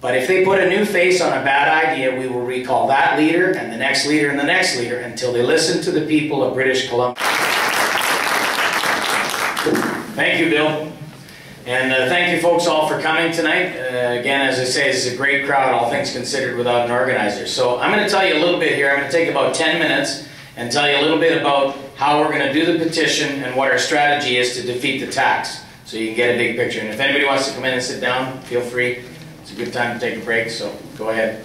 But if they put a new face on a bad idea, we will recall that leader and the next leader and the next leader until they listen to the people of British Columbia. Thank you, Bill. And thank you folks all for coming tonight. Again, as I say, this is a great crowd, all things considered, without an organizer. So I'm going to tell you a little bit here. I'm going to take about 10 minutes and tell you a little bit about how we're going to do the petition and what our strategy is to defeat the tax, so you can get a big picture. And if anybody wants to come in and sit down, feel free. It's a good time to take a break, so go ahead.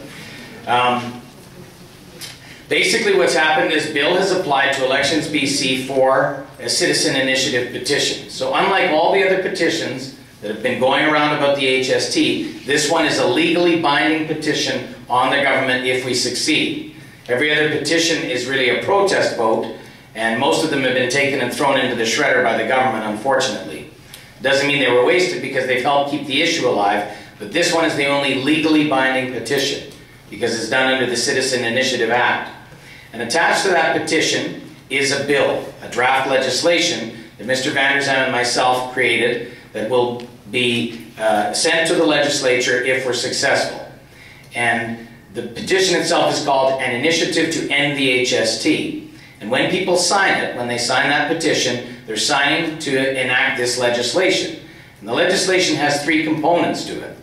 Basically what's happened is Bill has applied to Elections BC for a citizen initiative petition. So unlike all the other petitions that have been going around about the HST, this one is a legally binding petition on the government if we succeed. Every other petition is really a protest vote, and most of them have been taken and thrown into the shredder by the government, unfortunately. Doesn't mean they were wasted, because they've helped keep the issue alive, but this one is the only legally binding petition because it's done under the Citizen Initiative Act. And attached to that petition is a bill, a draft legislation that Mr. Vander Zalm and myself created that will be sent to the legislature if we're successful. And the petition itself is called An Initiative to End the HST. And when people sign it, when they sign that petition, they're signing to enact this legislation. And the legislation has three components to it.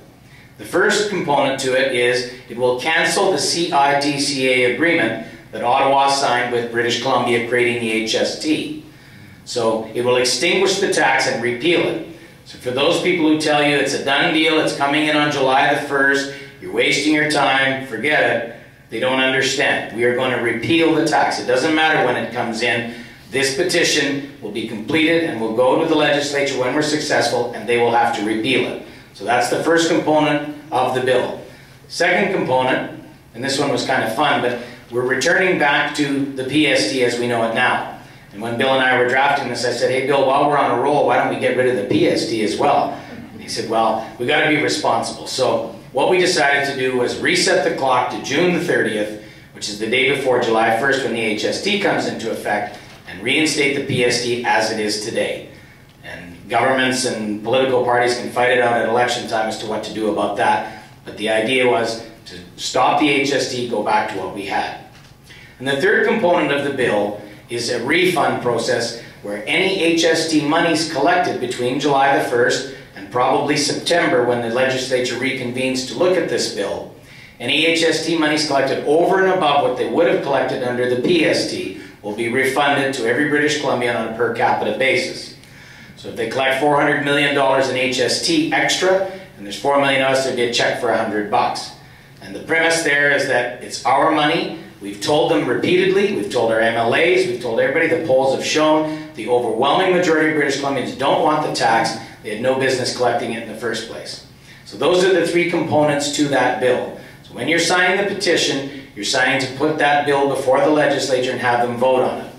The first component to it is it will cancel the CITCA agreement that Ottawa signed with British Columbia creating the HST. So it will extinguish the tax and repeal it. So for those people who tell you it's a done deal, it's coming in on July the 1st, you're wasting your time, forget it, they don't understand. We are going to repeal the tax. It doesn't matter when it comes in. This petition will be completed and will go to the legislature when we're successful, and they will have to repeal it. So that's the first component of the bill. Second component, and this one was kind of fun, but we're returning back to the PST as we know it now. And when Bill and I were drafting this, I said, hey Bill, while we're on a roll, why don't we get rid of the PST as well? And he said, well, we got to be responsible. So what we decided to do was reset the clock to June the 30th, which is the day before July 1st when the HST comes into effect, and reinstate the PST as it is today. And governments and political parties can fight it out at election time as to what to do about that. But the idea was to stop the HST, go back to what we had. And the third component of the bill is a refund process where any HST monies collected between July the 1st and probably September when the legislature reconvenes to look at this bill, any HST monies collected over and above what they would have collected under the PST will be refunded to every British Columbian on a per capita basis. So if they collect $400 million in HST extra, and there's 4 million of us, they'll get a check for $100. And the premise there is that it's our money. We've told them repeatedly, we've told our MLAs, we've told everybody, the polls have shown the overwhelming majority of British Columbians don't want the tax. They had no business collecting it in the first place. So those are the three components to that bill. So when you're signing the petition, you're signing to put that bill before the legislature and have them vote on it.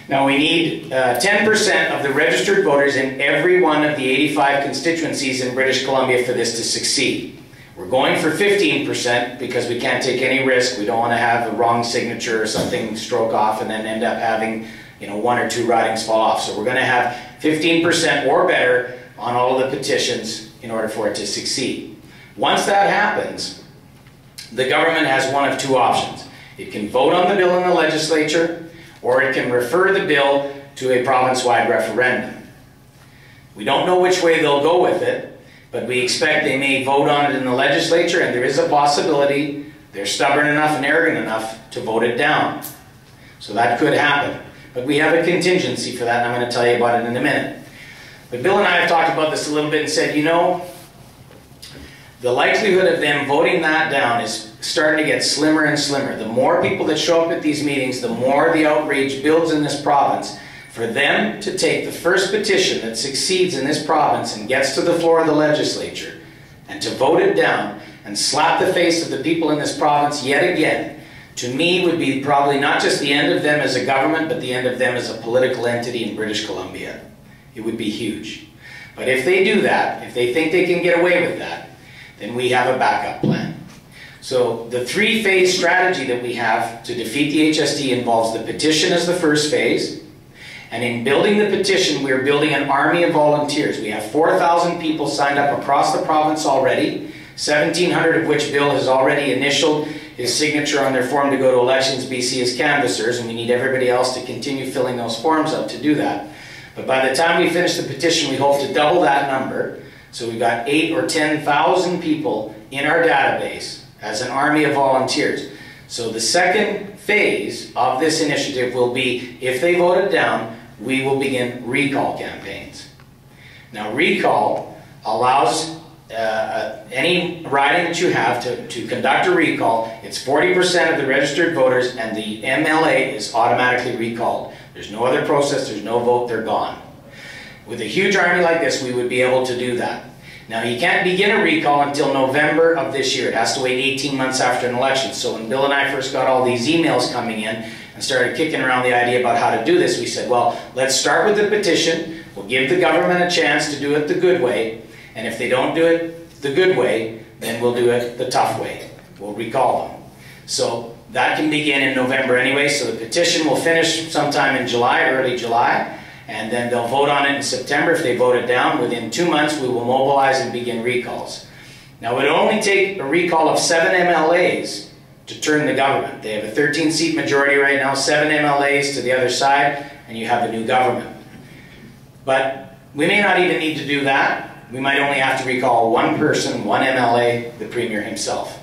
Now we need 10% of the registered voters in every one of the 85 constituencies in British Columbia for this to succeed. We're going for 15% because we can't take any risk. We don't want to have a wrong signature or something stroke off and then end up having, one or two ridings fall off. So we're going to have 15% or better on all of the petitions in order for it to succeed. Once that happens, the government has one of two options. It can vote on the bill in the legislature, or it can refer the bill to a province-wide referendum. We don't know which way they'll go with it, but we expect they may vote on it in the legislature, and there is a possibility they're stubborn enough and arrogant enough to vote it down. So that could happen. But we have a contingency for that, and I'm going to tell you about it in a minute. But Bill and I have talked about this a little bit and said, the likelihood of them voting that down is starting to get slimmer and slimmer. The more people that show up at these meetings, the more the outrage builds in this province. For them to take the first petition that succeeds in this province and gets to the floor of the legislature and to vote it down and slap the face of the people in this province yet again, to me would be probably not just the end of them as a government, but the end of them as a political entity in British Columbia. It would be huge. But if they do that, if they think they can get away with that, then we have a backup plan. So the three-phase strategy that we have to defeat the HST involves the petition as the first phase. And in building the petition, we're building an army of volunteers. We have 4,000 people signed up across the province already. 1,700 of which Bill has already initialed his signature on their form to go to Elections BC as canvassers, and we need everybody else to continue filling those forms out to do that. But by the time we finish the petition, we hope to double that number. So we've got 8,000 or 10,000 people in our database as an army of volunteers. So the second phase of this initiative will be, if they vote it down, we will begin recall campaigns. Now recall allows any riding that you have to conduct a recall. It's 40% of the registered voters, and the MLA is automatically recalled. There's no other process, there's no vote, they're gone. With a huge army like this, we would be able to do that. Now, you can't begin a recall until November of this year. It has to wait 18 months after an election. So when Bill and I first got all these emails coming in and started kicking around the idea about how to do this, we said, well, let's start with the petition. We'll give the government a chance to do it the good way. And if they don't do it the good way, then we'll do it the tough way. We'll recall them. So that can begin in November anyway. So the petition will finish sometime in July, early July. And then they'll vote on it in September. If they vote it down, within 2 months we will mobilize and begin recalls. Now, it would only take a recall of 7 MLAs to turn the government. They have a 13-seat majority right now, 7 MLAs to the other side, and you have a new government. But we may not even need to do that. We might only have to recall one person, one MLA, the Premier himself.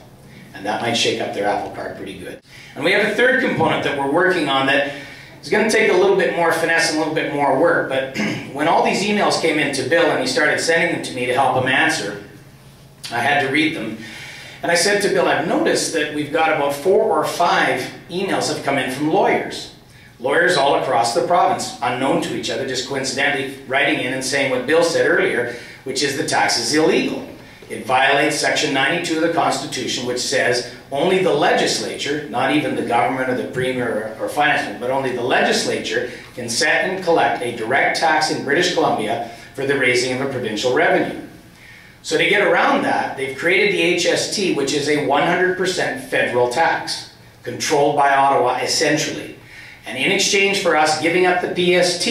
And that might shake up their apple cart pretty good. And we have a third component that we're working on that it's going to take a little bit more finesse and a little bit more work, but when all these emails came in to Bill and he started sending them to me to help him answer, I had to read them. And I said to Bill, I've noticed that we've got about 4 or 5 emails have come in from lawyers. Lawyers all across the province, unknown to each other, just coincidentally writing in and saying what Bill said earlier, which is the tax is illegal. It violates Section 92 of the Constitution, which says only the legislature, not even the government or the Premier or finance minister, but only the legislature can set and collect a direct tax in British Columbia for the raising of a provincial revenue. So to get around that, they've created the HST, which is a 100% federal tax, controlled by Ottawa essentially. And in exchange for us giving up the PST,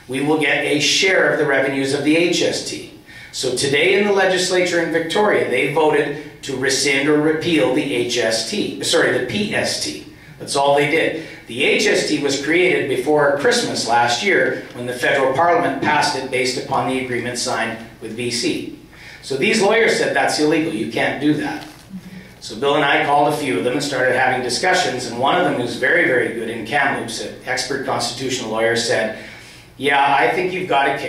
we will get a share of the revenues of the HST. So today in the legislature in Victoria, they voted to rescind or repeal the HST, sorry, the PST. That's all they did. The HST was created before Christmas last year when the federal parliament passed it based upon the agreement signed with BC. So these lawyers said that's illegal, you can't do that. So Bill and I called a few of them and started having discussions, and one of them who's very, very good in Kamloops, an expert constitutional lawyer, said, yeah, I think you've got a case.